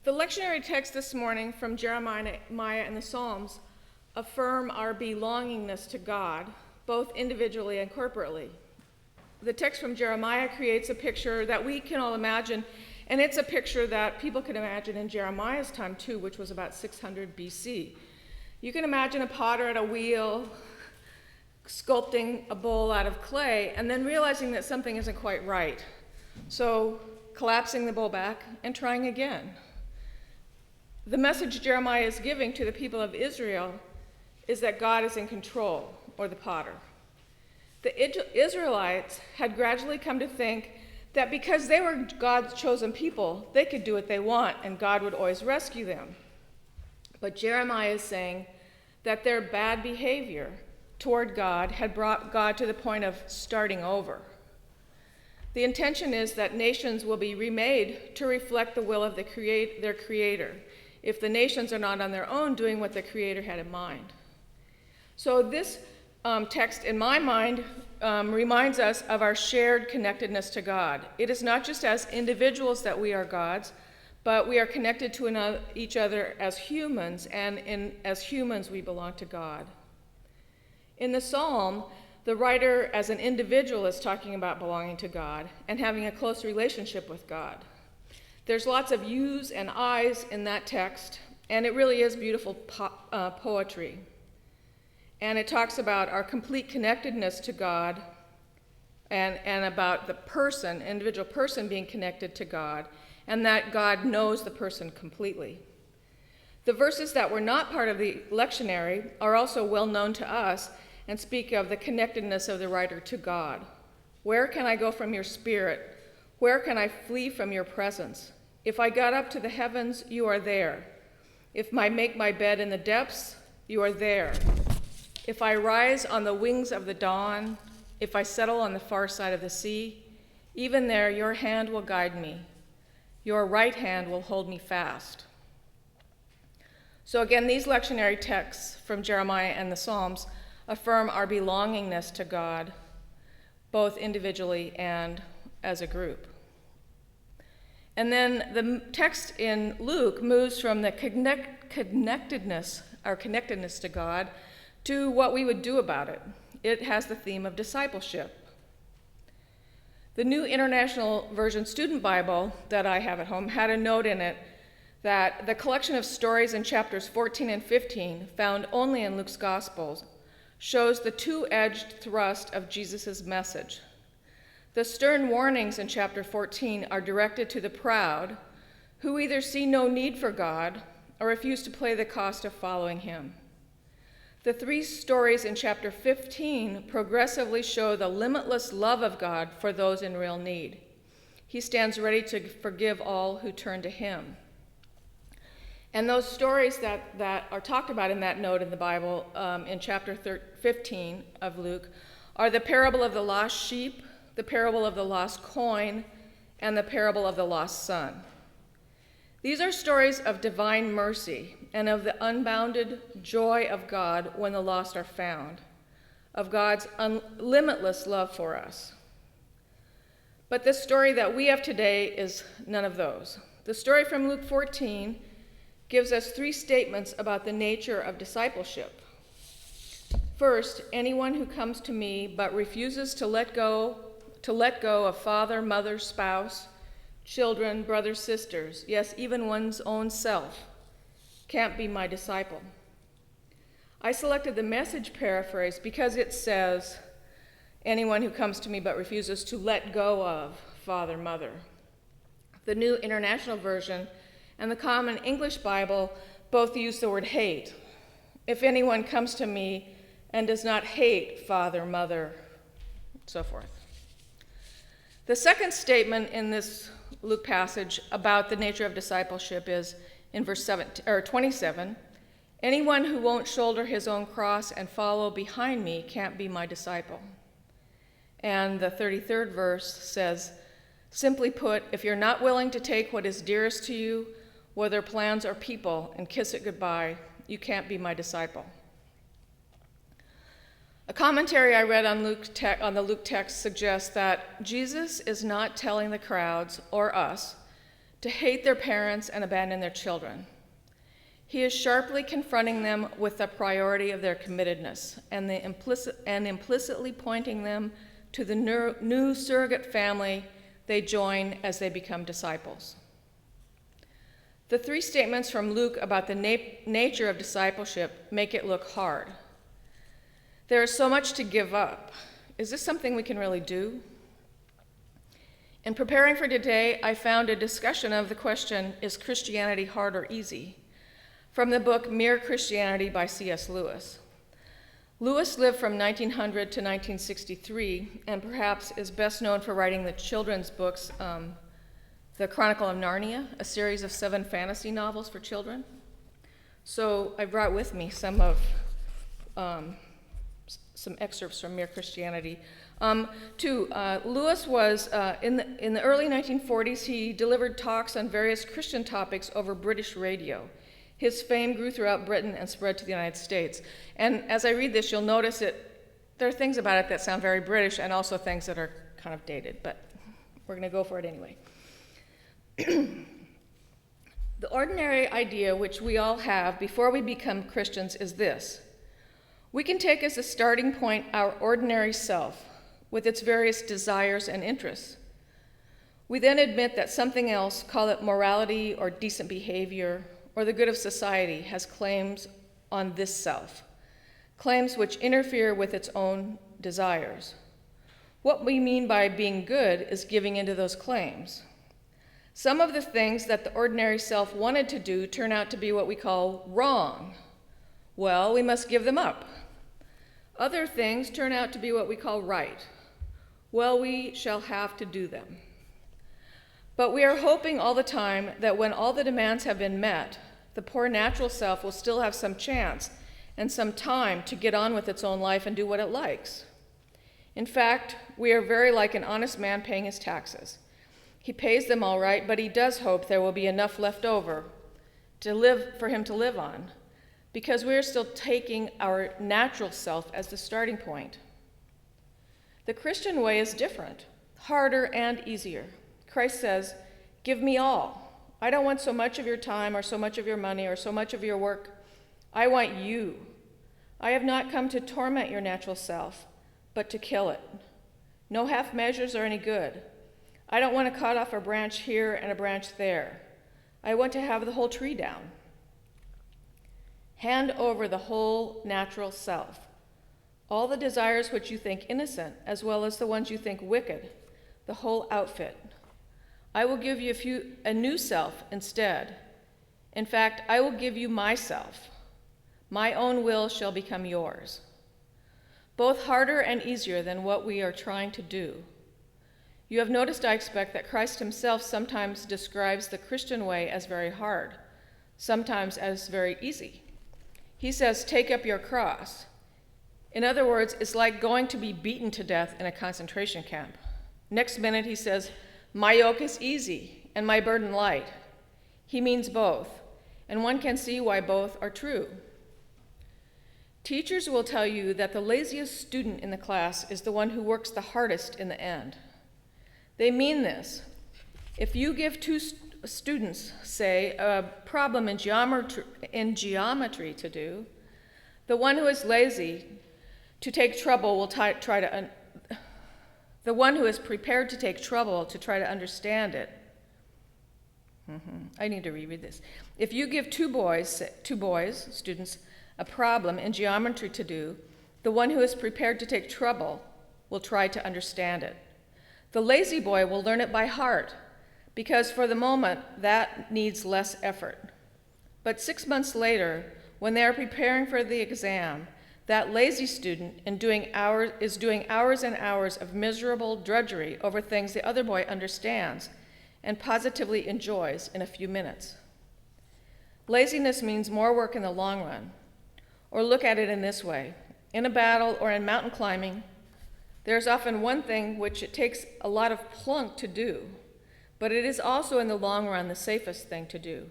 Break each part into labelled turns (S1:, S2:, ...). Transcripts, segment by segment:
S1: The lectionary text this morning from Jeremiah and the Psalms affirm our belongingness to God, both individually and corporately. The text from Jeremiah creates a picture that we can all imagine, and it's a picture that people could imagine in Jeremiah's time too, which was about 600 BC. You can imagine a potter at a wheel sculpting a bowl out of clay and then realizing that something isn't quite right. So collapsing the bowl back and trying again. The message Jeremiah is giving to the people of Israel is that God is in control, or the potter. The Israelites had gradually come to think that because they were God's chosen people, they could do what they want and God would always rescue them. But Jeremiah is saying that their bad behavior toward God had brought God to the point of starting over. The intention is that nations will be remade to reflect the will of their Creator, if the nations are not on their own doing what the Creator had in mind. So this text, in my mind, reminds us of our shared connectedness to God. It is not just as individuals that we are God's, but we are connected to each other as humans, and as humans we belong to God. In the psalm, the writer as an individual is talking about belonging to God and having a close relationship with God. There's lots of yous and I's in that text, and it really is beautiful poetry. And it talks about our complete connectedness to God and about the person, individual person being connected to God, and that God knows the person completely. The verses that were not part of the lectionary are also well known to us and speak of the connectedness of the writer to God. Where can I go from your spirit? Where can I flee from your presence? If I got up to the heavens, you are there. If I make my bed in the depths, you are there. If I rise on the wings of the dawn, if I settle on the far side of the sea, even there your hand will guide me. Your right hand will hold me fast. So again, these lectionary texts from Jeremiah and the Psalms affirm our belongingness to God, both individually and as a group. And then the text in Luke moves from the connectedness to God to what we would do about it. It has the theme of discipleship. The New International Version Student Bible that I have at home had a note in it that the collection of stories in chapters 14 and 15, found only in Luke's Gospels, shows the two-edged thrust of Jesus' message. The stern warnings in chapter 14 are directed to the proud, who either see no need for God or refuse to pay the cost of following him. The three stories in chapter 15 progressively show the limitless love of God for those in real need. He stands ready to forgive all who turn to him. And those stories that are talked about in that note in the Bible, in chapter 15 of Luke, are the parable of the lost sheep, the parable of the lost coin, and the parable of the lost son. These are stories of divine mercy and of the unbounded joy of God when the lost are found, of God's limitless love for us. But the story that we have today is none of those. The story from Luke 14 gives us three statements about the nature of discipleship. First, anyone who comes to me but refuses to let go of father, mother, spouse, children, brothers, sisters, yes, even one's own self, can't be my disciple. I selected the Message paraphrase because it says, anyone who comes to me but refuses to let go of father, mother. The New International Version and the Common English Bible both use the word hate. If anyone comes to me and does not hate father, mother, so forth. The second statement in this Luke passage about the nature of discipleship is in verse 27, anyone who won't shoulder his own cross and follow behind me can't be my disciple. And the 33rd verse says, simply put, if you're not willing to take what is dearest to you, whether plans or people, and kiss it goodbye, you can't be my disciple. A commentary I read on the Luke text suggests that Jesus is not telling the crowds or us to hate their parents and abandon their children. He is sharply confronting them with the priority of their committedness and implicitly pointing them to the new surrogate family they join as they become disciples. The three statements from Luke about the nature of discipleship make it look hard. There is so much to give up. Is this something we can really do? In preparing for today, I found a discussion of the question, is Christianity hard or easy? From the book Mere Christianity by C.S. Lewis. Lewis lived from 1900 to 1963 and perhaps is best known for writing the children's books, The Chronicle of Narnia, a series of 7 fantasy novels for children. So I brought with me some excerpts from Mere Christianity. Lewis was, in the early 1940s, he delivered talks on various Christian topics over British radio. His fame grew throughout Britain and spread to the United States. And as I read this, you'll notice there are things about it that sound very British and also things that are kind of dated, but we're going to go for it anyway. The ordinary idea which we all have before we become Christians is this. We can take as a starting point our ordinary self with its various desires and interests. We then admit that something else, call it morality or decent behavior or the good of society, has claims on this self, claims which interfere with its own desires. What we mean by being good is giving into those claims. Some of the things that the ordinary self wanted to do turn out to be what we call wrong. Well, we must give them up. Other things turn out to be what we call right. Well, we shall have to do them. But we are hoping all the time that when all the demands have been met, the poor natural self will still have some chance and some time to get on with its own life and do what it likes. In fact, we are very like an honest man paying his taxes. He pays them all right, but he does hope there will be enough left over for him to live on, because we are still taking our natural self as the starting point. The Christian way is different, harder and easier. Christ says, "Give me all. I don't want so much of your time or so much of your money or so much of your work. I want you. I have not come to torment your natural self, but to kill it. No half measures are any good. I don't want to cut off a branch here and a branch there. I want to have the whole tree down." Hand over the whole natural self, all the desires which you think innocent, as well as the ones you think wicked, the whole outfit. I will give you a new self instead. In fact, I will give you myself. My own will shall become yours. Both harder and easier than what we are trying to do. You have noticed, I expect, that Christ himself sometimes describes the Christian way as very hard, sometimes as very easy. He says, "Take up your cross." In other words, it's like going to be beaten to death in a concentration camp. Next minute he says, "My yoke is easy and my burden light." He means both, and one can see why both are true. Teachers will tell you that the laziest student in the class is the one who works the hardest in the end. They mean this. If you give two students, say, a problem in geometry to do, the one who is lazy to take trouble will the one who is prepared to take trouble to try to understand it. I need to reread this. If you give two boys, students, a problem in geometry to do, the one who is prepared to take trouble will try to understand it. The lazy boy will learn it by heart, because for the moment, that needs less effort. But 6 months later, when they are preparing for the exam, that lazy student is doing hours and hours of miserable drudgery over things the other boy understands and positively enjoys in a few minutes. Laziness means more work in the long run. Or look at it in this way. In a battle or in mountain climbing, there's often one thing which it takes a lot of plunk to do, but it is also in the long run the safest thing to do.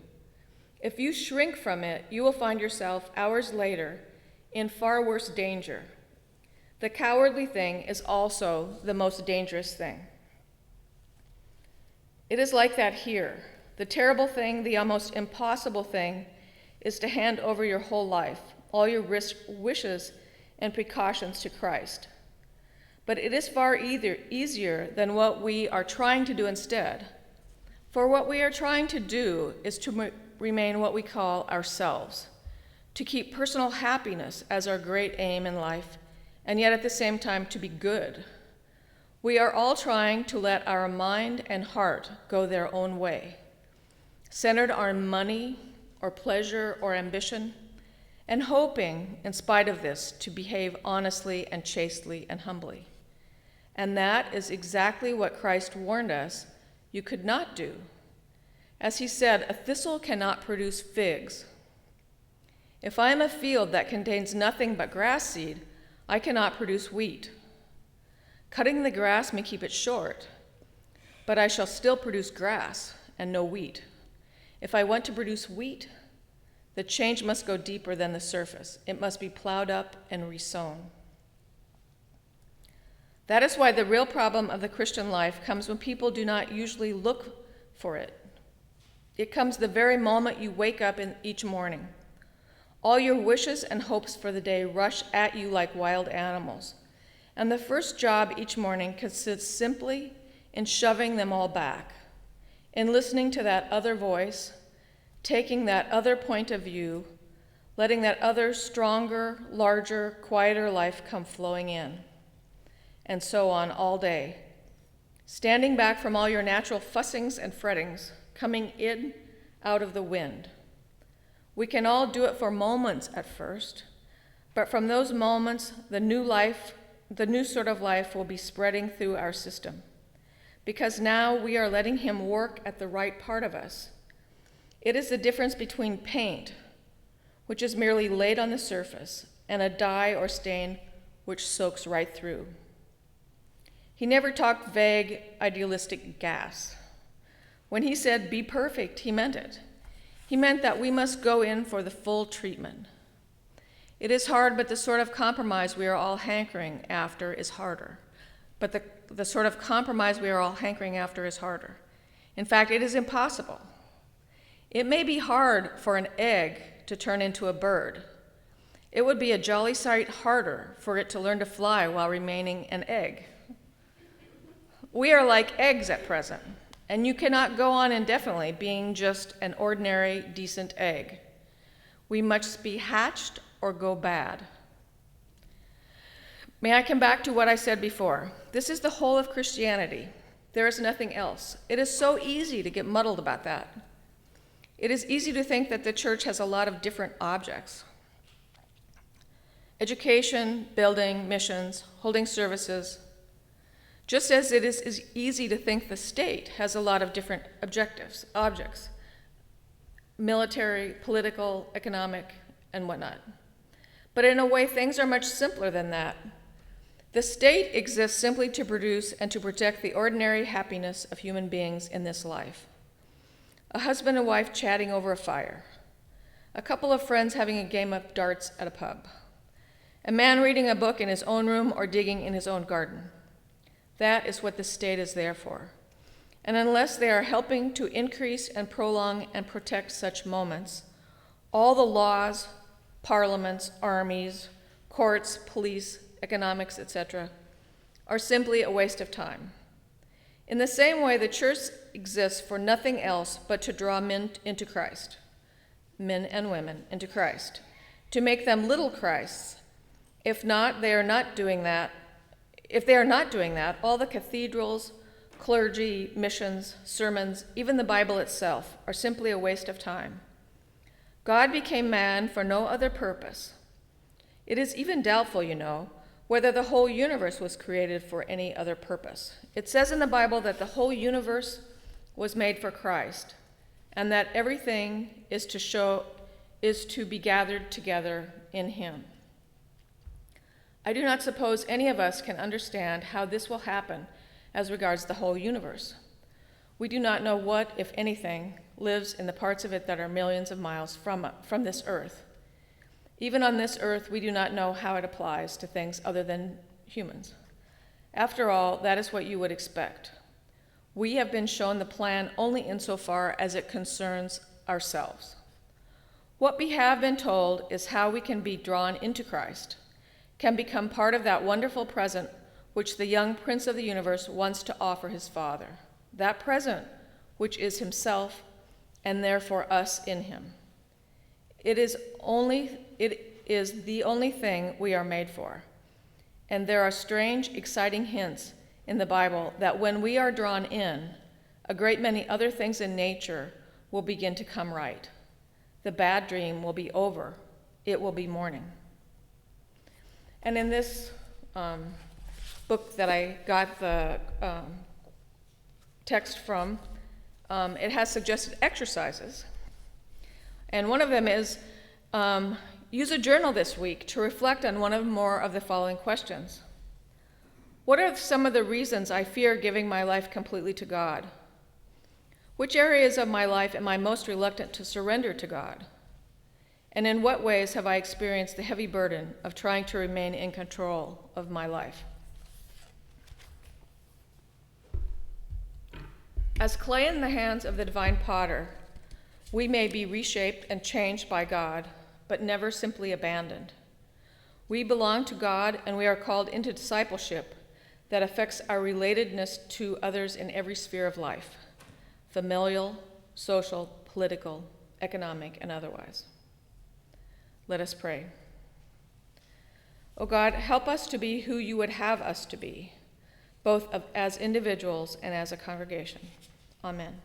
S1: If you shrink from it, you will find yourself hours later in far worse danger. The cowardly thing is also the most dangerous thing. It is like that here. The terrible thing, the almost impossible thing, is to hand over your whole life, all your wishes and precautions to Christ. But it is far easier than what we are trying to do instead. For what we are trying to do is to remain what we call ourselves, to keep personal happiness as our great aim in life, and yet at the same time to be good. We are all trying to let our mind and heart go their own way, centered on money or pleasure or ambition, and hoping, in spite of this, to behave honestly and chastely and humbly. And that is exactly what Christ warned us you could not do. As he said, a thistle cannot produce figs. If I am a field that contains nothing but grass seed, I cannot produce wheat. Cutting the grass may keep it short, but I shall still produce grass and no wheat. If I want to produce wheat, the change must go deeper than the surface. It must be plowed up and resown. That is why the real problem of the Christian life comes when people do not usually look for it. It comes the very moment you wake up each morning. All your wishes and hopes for the day rush at you like wild animals. And the first job each morning consists simply in shoving them all back, in listening to that other voice, taking that other point of view, letting that other stronger, larger, quieter life come flowing in. And so on all day, standing back from all your natural fussings and frettings, coming in out of the wind. We can all do it for moments at first, but from those moments, the new sort of life will be spreading through our system, because now we are letting him work at the right part of us. It is the difference between paint, which is merely laid on the surface, and a dye or stain which soaks right through. He never talked vague, idealistic gas. When he said, "Be perfect," he meant it. He meant that we must go in for the full treatment. It is hard, but the sort of compromise we are all hankering after is harder. The sort of compromise we are all hankering after is harder. In fact, it is impossible. It may be hard for an egg to turn into a bird. It would be a jolly sight harder for it to learn to fly while remaining an egg. We are like eggs at present, and you cannot go on indefinitely being just an ordinary, decent egg. We must be hatched or go bad. May I come back to what I said before? This is the whole of Christianity. There is nothing else. It is so easy to get muddled about that. It is easy to think that the church has a lot of different objects. Education, building, missions, holding services. Just as it is easy to think the state has a lot of different objects, military, political, economic, and whatnot. But in a way, things are much simpler than that. The state exists simply to produce and to protect the ordinary happiness of human beings in this life. A husband and wife chatting over a fire. A couple of friends having a game of darts at a pub. A man reading a book in his own room or digging in his own garden. That is what the state is there for. And unless they are helping to increase and prolong and protect such moments, all the laws, parliaments, armies, courts, police, economics, etc., are simply a waste of time. In the same way, the church exists for nothing else but to draw men into Christ, men and women into Christ, to make them little Christs. If they are not doing that, all the cathedrals, clergy, missions, sermons, even the Bible itself are simply a waste of time. God became man for no other purpose. It is even doubtful, whether the whole universe was created for any other purpose. It says in the Bible that the whole universe was made for Christ, and that everything is to be gathered together in him. I do not suppose any of us can understand how this will happen as regards the whole universe. We do not know what, if anything, lives in the parts of it that are millions of miles from this earth. Even on this earth, we do not know how it applies to things other than humans. After all, that is what you would expect. We have been shown the plan only insofar as it concerns ourselves. What we have been told is how we can be drawn into Christ, can become part of that wonderful present which the young Prince of the universe wants to offer his Father, that present which is himself and therefore us in him. It is the only thing we are made for. And there are strange, exciting hints in the Bible that when we are drawn in, a great many other things in nature will begin to come right. The bad dream will be over. It will be morning. And in this book that I got the text from, it has suggested exercises. And one of them is use a journal this week to reflect on one or more of the following questions. What are some of the reasons I fear giving my life completely to God? Which areas of my life am I most reluctant to surrender to God? And in what ways have I experienced the heavy burden of trying to remain in control of my life? As clay in the hands of the divine potter, we may be reshaped and changed by God, but never simply abandoned. We belong to God, and we are called into discipleship that affects our relatedness to others in every sphere of life, familial, social, political, economic, and otherwise. Let us pray. O God, help us to be who you would have us to be, both as individuals and as a congregation. Amen.